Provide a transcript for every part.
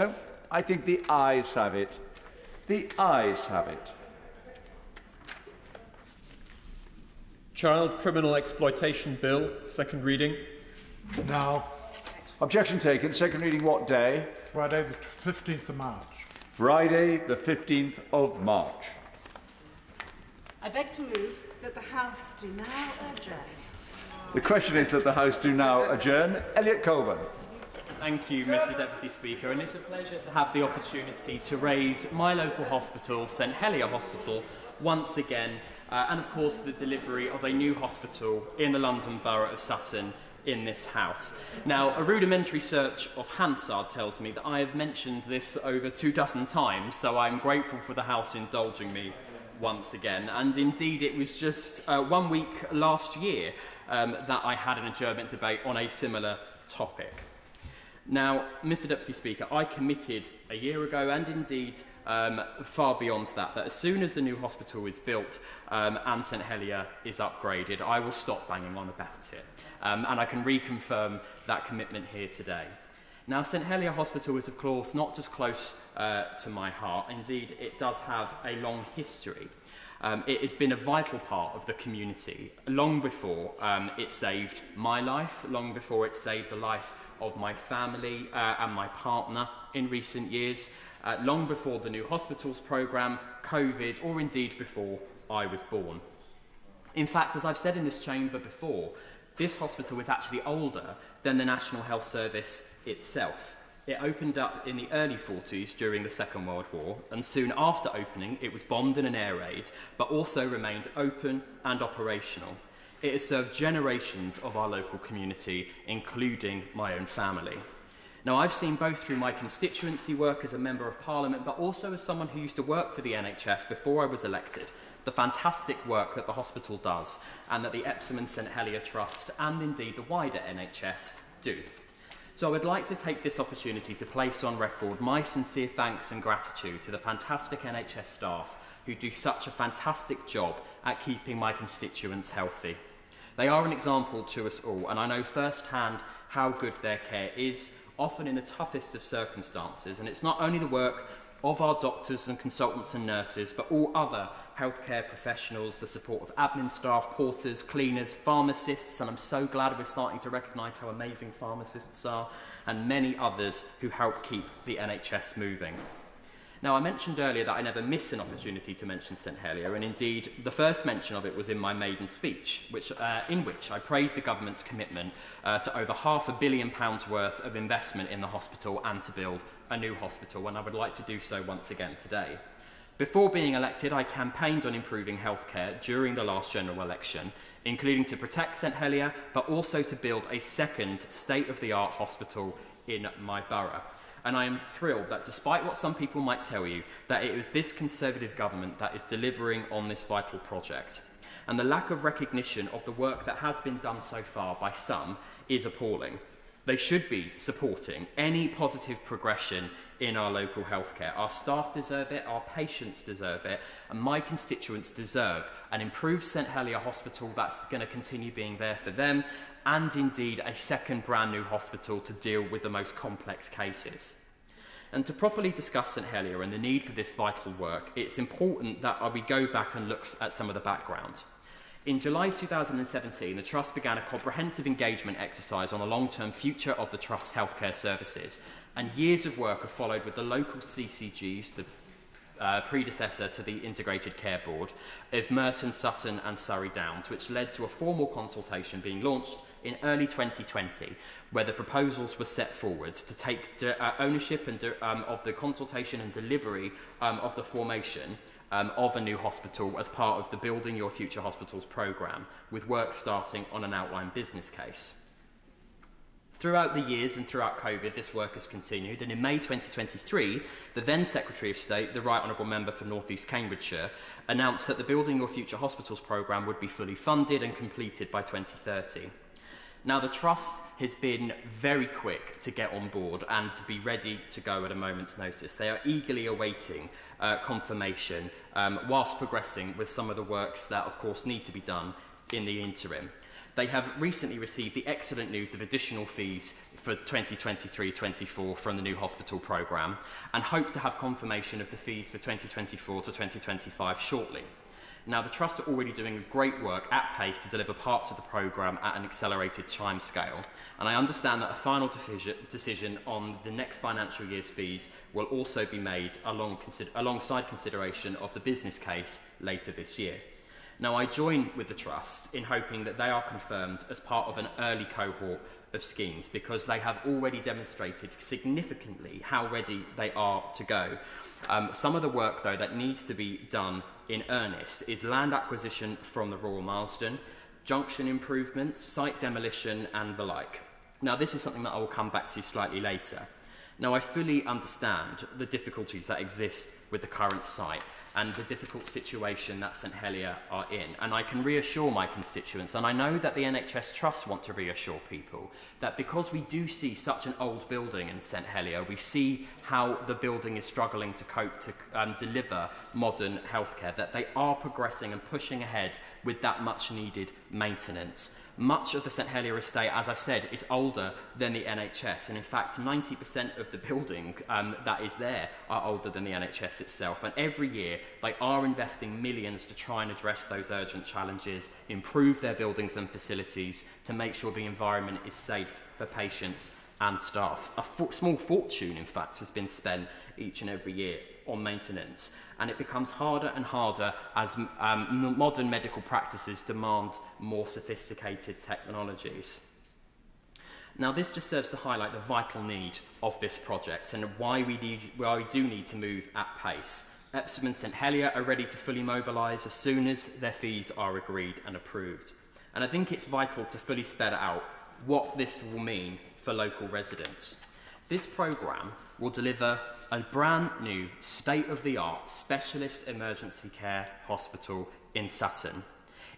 No, I think the ayes have it. The ayes have it. Child Criminal Exploitation Bill, second reading. Now. Objection taken. Second reading what day? Friday the 15th of March. Friday the 15th of March. I beg to move that the House do now adjourn. The question is that the House do now adjourn. Elliot Colburn. Thank you, Mr Deputy Speaker, and it's a pleasure to have the opportunity to raise my local hospital, St Helier Hospital, once again, and of course the delivery of a new hospital in the London Borough of Sutton in this House. Now, a rudimentary search of Hansard tells me that I have mentioned this over 24 times, so I'm grateful for the House indulging me once again. And indeed, it was just 1 week last year that I had an adjournment debate on a similar topic. Now, Mr Deputy Speaker, I committed a year ago, and indeed far beyond that, that as soon as the new hospital is built and St Helier is upgraded, I will stop banging on about it. And I can reconfirm that commitment here today. Now, St Helier Hospital is, of course, not just close to my heart. Indeed, it does have a long history. It has been a vital part of the community long before it saved my life, long before it saved the life of my family and my partner in recent years, long before the new hospitals programme, COVID, or indeed before I was born. In fact, as I've said in this chamber before, this hospital is actually older than the National Health Service itself. It opened up in the early 40s during the Second World War, and soon after opening it was bombed in an air raid, but also remained open and operational. It has served generations of our local community, including my own family. Now, I've seen both through my constituency work as a Member of Parliament, but also as someone who used to work for the NHS before I was elected, the fantastic work that the hospital does and that the Epsom and St Helier Trust and indeed the wider NHS do. So I would like to take this opportunity to place on record my sincere thanks and gratitude to the fantastic NHS staff who do such a fantastic job at keeping my constituents healthy. They are an example to us all, and I know firsthand how good their care is, often in the toughest of circumstances. And it's not only the work of our doctors and consultants and nurses, but all other healthcare professionals, the support of admin staff, porters, cleaners, pharmacists, and I'm so glad we're starting to recognise how amazing pharmacists are, and many others who help keep the NHS moving. Now, I mentioned earlier that I never miss an opportunity to mention St Helier, and indeed the first mention of it was in my maiden speech, in which I praised the government's commitment to over £500 million worth of investment in the hospital and to build a new hospital, and I would like to do so once again today. Before being elected, I campaigned on improving healthcare during the last general election, including to protect St Helier, but also to build a second state-of-the-art hospital in my borough. And I am thrilled that despite what some people might tell you, that it was this Conservative government that is delivering on this vital project. And the lack of recognition of the work that has been done so far by some is appalling. They should be supporting any positive progression in our local healthcare. Our staff deserve it, our patients deserve it, and my constituents deserve an improved St Helier hospital that's going to continue being there for them, and indeed a second brand new hospital to deal with the most complex cases. And to properly discuss St Helier and the need for this vital work, it's important that we go back and look at some of the background. In July 2017, the Trust began a comprehensive engagement exercise on the long-term future of the Trust's healthcare services, and years of work have followed with the local CCGs, the predecessor to the Integrated Care Board, of Merton, Sutton and Surrey Downs, which led to a formal consultation being launched in early 2020, where the proposals were set forward to take ownership of the consultation and delivery of the formation of a new hospital as part of the Building Your Future Hospitals programme, with work starting on an outline business case. Throughout the years and throughout COVID, this work has continued, and in May 2023, the then Secretary of State, the Right Honourable Member for North East Cambridgeshire, announced that the Building Your Future Hospitals programme would be fully funded and completed by 2030. Now, the Trust has been very quick to get on board and to be ready to go at a moment's notice. They are eagerly awaiting confirmation whilst progressing with some of the works that, of course, need to be done in the interim. They have recently received the excellent news of additional fees for 2023-24 from the new hospital programme and hope to have confirmation of the fees for 2024 to 2025 shortly. Now, the Trust are already doing great work at pace to deliver parts of the programme at an accelerated timescale, and I understand that a final decision on the next financial year's fees will also be made alongside consideration of the business case later this year. Now, I join with the Trust in hoping that they are confirmed as part of an early cohort of schemes because they have already demonstrated significantly how ready they are to go. Some of the work, though, that needs to be done in earnest is land acquisition from the Royal Marsden, junction improvements, site demolition and the like. Now, this is something that I will come back to slightly later. Now, I fully understand the difficulties that exist with the current site and the difficult situation that St Helier are in. And I can reassure my constituents, and I know that the NHS Trust want to reassure people, that because we do see such an old building in St Helier, we see how the building is struggling to cope to deliver modern healthcare, that they are progressing and pushing ahead with that much needed maintenance. Much of the St Helier estate, as I've said, is older than the NHS, and in fact 90% of the building that is there are older than the NHS itself, and every year they are investing millions to try and address those urgent challenges, improve their buildings and facilities to make sure the environment is safe for patients and staff. A small fortune, in fact, has been spent each and every year on maintenance, and it becomes harder and harder as modern medical practices demand more sophisticated technologies. Now, this just serves to highlight the vital need of this project and why we do need to move at pace. Epsom and St Helier are ready to fully mobilise as soon as their fees are agreed and approved. And I think it's vital to fully spell out what this will mean for local residents. This programme will deliver a brand new state-of-the-art specialist emergency care hospital in Sutton.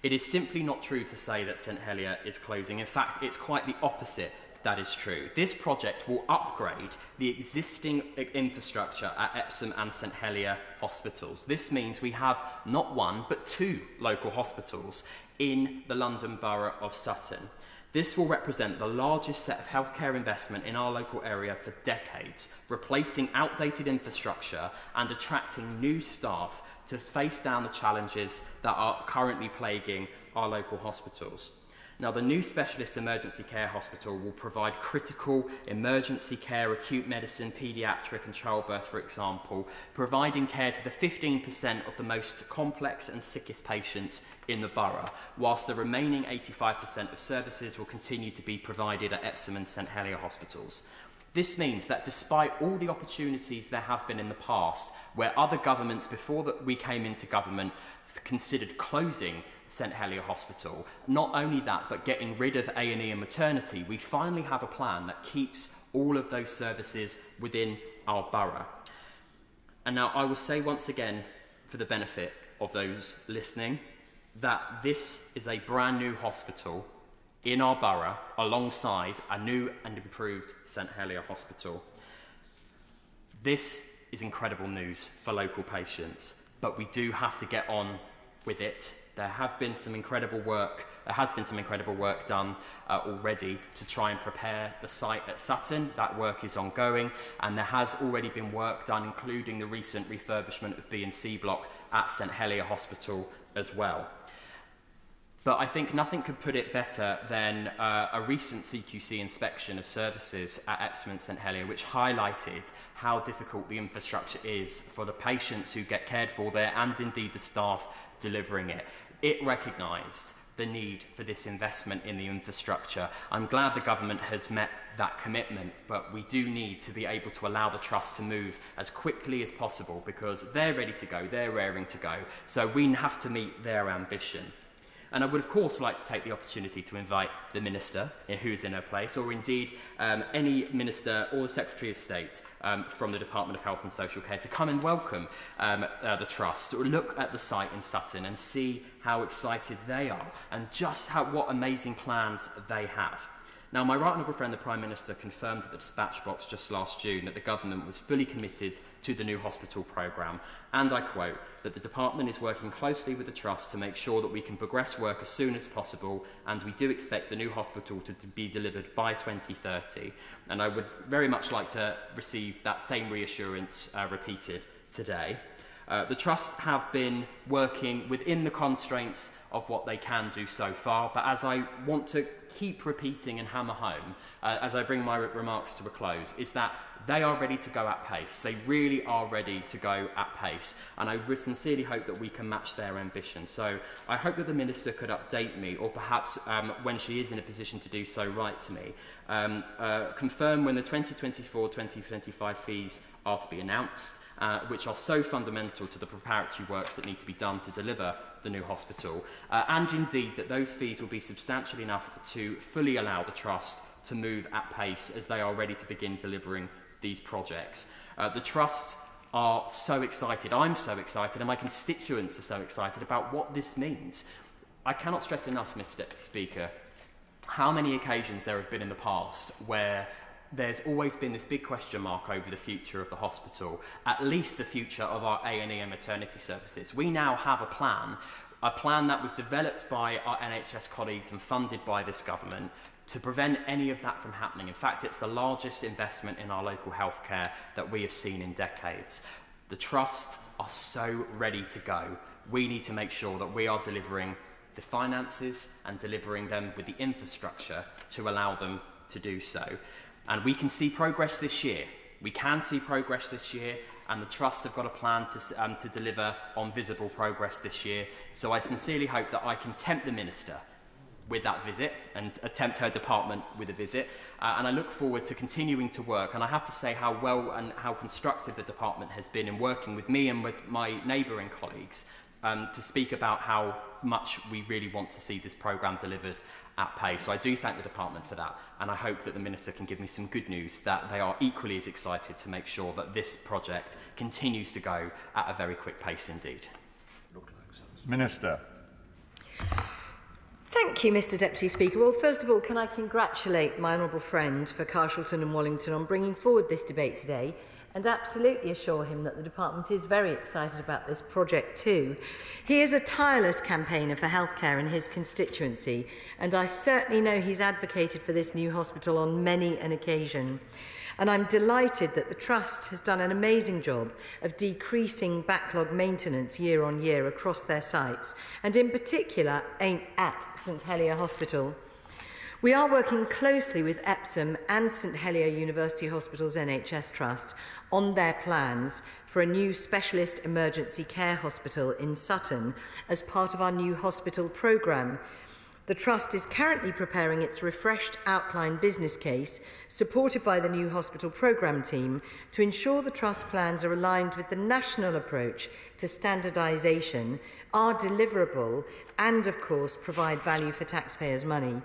It is simply not true to say that St Helier is closing. In fact, it's quite the opposite that is true. This project will upgrade the existing infrastructure at Epsom and St Helier hospitals. This means we have not one, but two local hospitals in the London Borough of Sutton. This will represent the largest set of healthcare investment in our local area for decades, replacing outdated infrastructure and attracting new staff to face down the challenges that are currently plaguing our local hospitals. Now, the new specialist emergency care hospital will provide critical emergency care, acute medicine, paediatric and childbirth, for example, providing care to the 15% of the most complex and sickest patients in the borough, whilst the remaining 85% of services will continue to be provided at Epsom and St Helier hospitals. This means that despite all the opportunities there have been in the past, where other governments before we came into government considered closing St Helier Hospital, not only that, but getting rid of A&E and maternity, we finally have a plan that keeps all of those services within our borough. And now I will say once again, for the benefit of those listening, that this is a brand new hospital in our borough alongside a new and improved St Helier Hospital. This is incredible news for local patients, but we do have to get on with it. There has been some incredible work done already to try and prepare the site at Sutton. That work is ongoing, and there has already been work done, including the recent refurbishment of B and C block at St Helier Hospital as well. But I think nothing could put it better than a recent CQC inspection of services at Epsom and St Helier, which highlighted how difficult the infrastructure is for the patients who get cared for there and indeed the staff delivering it. It recognised the need for this investment in the infrastructure. I'm glad the government has met that commitment, but we do need to be able to allow the Trust to move as quickly as possible because they're ready to go, they're raring to go, so we have to meet their ambition. And I would, of course, like to take the opportunity to invite the Minister, who's in her place, or indeed any Minister or Secretary of State from the Department of Health and Social Care to come and welcome the Trust, or look at the site in Sutton and see how excited they are and just what amazing plans they have. Now, my right honourable friend, the Prime Minister, confirmed at the dispatch box just last June that the government was fully committed to the new hospital programme, and I quote, that the department is working closely with the Trust to make sure that we can progress work as soon as possible, and we do expect the new hospital to be delivered by 2030. And I would very much like to receive that same reassurance repeated today. The Trust have been working within the constraints of what they can do so far, but as I want to keep repeating and hammer home, as I bring my remarks to a close, is that they are ready to go at pace. They really are ready to go at pace, and I sincerely hope that we can match their ambition. So I hope that the Minister could update me, or perhaps when she is in a position to do so, write to me, confirm when the 2024-2025 fees are to be announced, which are so fundamental to the preparatory works that need to be done to deliver the new hospital, and indeed that those fees will be substantial enough to fully allow the Trust to move at pace as they are ready to begin delivering these projects. The Trust are so excited, I'm so excited, and my constituents are so excited about what this means. I cannot stress enough, Mr Deputy Speaker, how many occasions there have been in the past where there's always been this big question mark over the future of the hospital, at least the future of our A&E and maternity services. We now have a plan that was developed by our NHS colleagues and funded by this government to prevent any of that from happening. In fact, it's the largest investment in our local healthcare that we have seen in decades. The Trust are so ready to go. We need to make sure that we are delivering the finances and delivering them with the infrastructure to allow them to do so. And we can see progress this year. We can see progress this year, and the Trust have got a plan to deliver on visible progress this year. So I sincerely hope that I can tempt the Minister with that visit and tempt her department with a visit. And I look forward to continuing to work. And I have to say how well and how constructive the department has been in working with me and with my neighbouring colleagues to speak about how much we really want to see this programme delivered at pace. So I do thank the department for that, and I hope that the Minister can give me some good news that they are equally as excited to make sure that this project continues to go at a very quick pace indeed. Minister. Thank you, Mr Deputy Speaker. Well, first of all, can I congratulate my honourable friend for Carshalton and Wallington on bringing forward this debate today, and absolutely assure him that the department is very excited about this project too. He is a tireless campaigner for healthcare in his constituency, and I certainly know he's advocated for this new hospital on many an occasion. And I'm delighted that the Trust has done an amazing job of decreasing backlog maintenance year on year across their sites, and in particular at St Helier Hospital. We are working closely with Epsom and St Helier University Hospital's NHS Trust on their plans for a new specialist emergency care hospital in Sutton as part of our new hospital programme. The Trust is currently preparing its refreshed outline business case, supported by the new hospital programme team, to ensure the Trust plans are aligned with the national approach to standardisation, are deliverable, and, of course, provide value for taxpayers' money.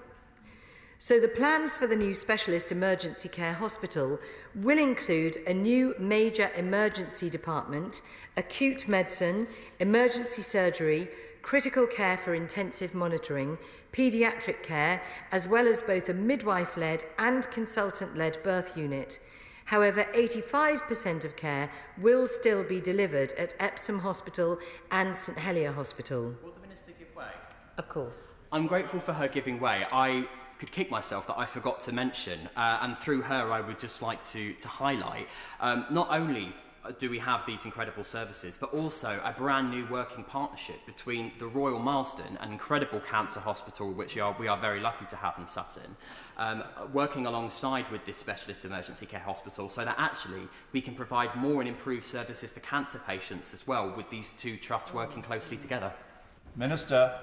So the plans for the new specialist emergency care hospital will include a new major emergency department, acute medicine, emergency surgery, critical care for intensive monitoring, paediatric care, as well as both a midwife-led and consultant-led birth unit. However, 85% of care will still be delivered at Epsom Hospital and St Helier Hospital. Will the Minister give way? Of course. I'm grateful for her giving way. I could kick myself that I forgot to mention, and through her I would just like to highlight not only do we have these incredible services, but also a brand new working partnership between the Royal Marsden, an incredible cancer hospital which we are very lucky to have in Sutton, working alongside with this specialist emergency care hospital, so that actually we can provide more and improved services to cancer patients as well, with these two trusts working closely together. Minister.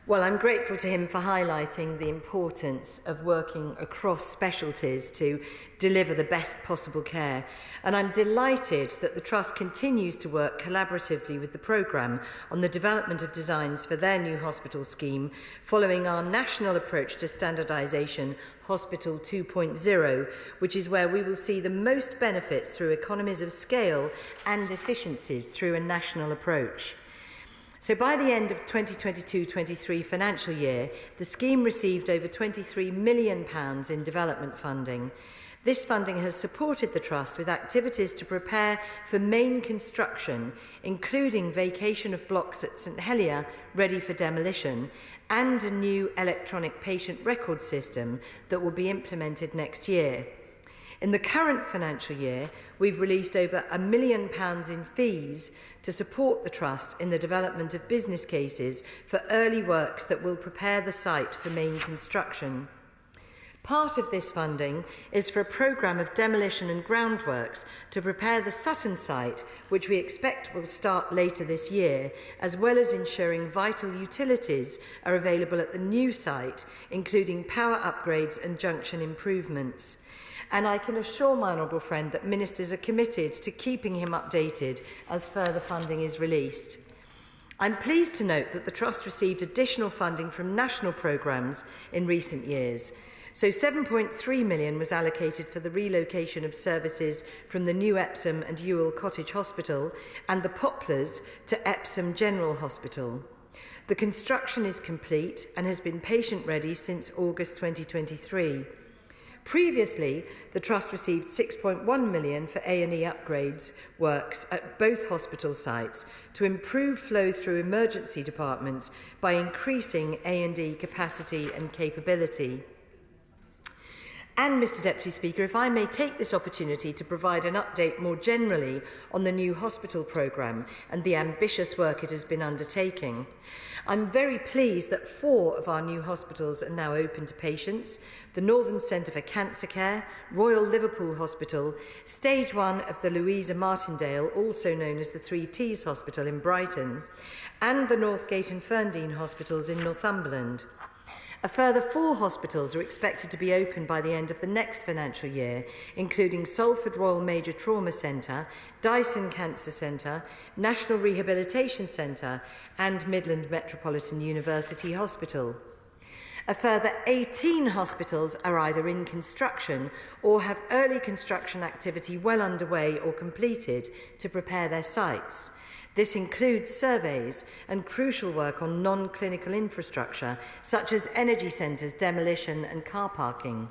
Well, I'm grateful to him for highlighting the importance of working across specialties to deliver the best possible care. And I'm delighted that the Trust continues to work collaboratively with the programme on the development of designs for their new hospital scheme, following our national approach to standardisation, Hospital 2.0, which is where we will see the most benefits through economies of scale and efficiencies through a national approach. So by the end of 2022-23 financial year, the scheme received over £23 million in development funding. This funding has supported the Trust with activities to prepare for main construction, including vacation of blocks at St Helier ready for demolition, and a new electronic patient record system that will be implemented next year. In the current financial year, we've released over £1 million in fees to support the Trust in the development of business cases for early works that will prepare the site for main construction. Part of this funding is for a programme of demolition and groundworks to prepare the Sutton site, which we expect will start later this year, as well as ensuring vital utilities are available at the new site, including power upgrades and junction improvements. And I can assure my honourable friend that ministers are committed to keeping him updated as further funding is released. I'm pleased to note that the Trust received additional funding from national programmes in recent years. So £7.3 million was allocated for the relocation of services from the new Epsom and Ewell Cottage Hospital and the Poplars to Epsom General Hospital. The construction is complete and has been patient-ready since August 2023. Previously, the Trust received £6.1 million for A&E upgrades works at both hospital sites to improve flow through emergency departments by increasing A&E capacity and capability. And, Mr Deputy Speaker, if I may take this opportunity to provide an update more generally on the new hospital programme and the ambitious work it has been undertaking. I'm very pleased that 4 of our new hospitals are now open to patients: the Northern Centre for Cancer Care, Royal Liverpool Hospital, Stage 1 of the Louisa Martindale, also known as the 3 T's Hospital in Brighton, and the Northgate and Ferndean Hospitals in Northumberland. A further 4 hospitals are expected to be open by the end of the next financial year, including Salford Royal Major Trauma Centre, Dyson Cancer Centre, National Rehabilitation Centre and Midland Metropolitan University Hospital. A further 18 hospitals are either in construction or have early construction activity well underway or completed to prepare their sites. This includes surveys and crucial work on non-clinical infrastructure, such as energy centres, demolition and car parking.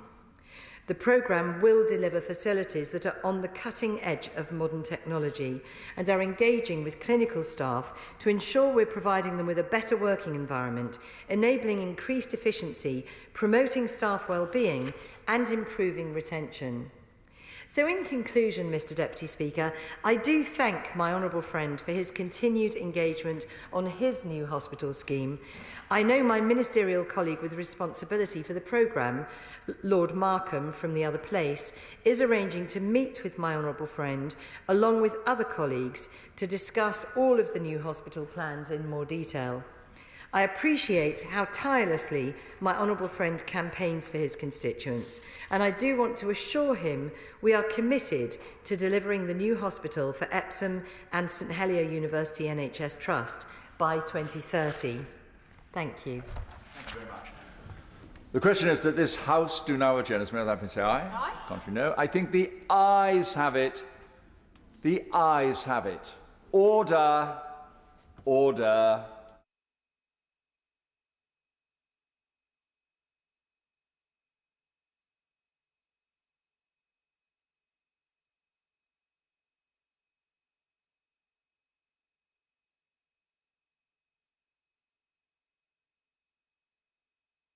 The programme will deliver facilities that are on the cutting edge of modern technology and are engaging with clinical staff to ensure we're providing them with a better working environment, enabling increased efficiency, promoting staff well-being and improving retention. So in conclusion, Mr Deputy Speaker, I do thank my honourable friend for his continued engagement on his new hospital scheme. I know my ministerial colleague with responsibility for the programme, Lord Markham from the other place, is arranging to meet with my honourable friend along with other colleagues to discuss all of the new hospital plans in more detail. I appreciate how tirelessly my honourable friend campaigns for his constituents, and I do want to assure him we are committed to delivering the new hospital for Epsom and St Helier University NHS Trust by 2030. Thank you. Thank you very much. The question is that this House do now adjourn. As many as say aye. Aye. Contrary, no. I think the ayes have it. The ayes have it. Order. Order.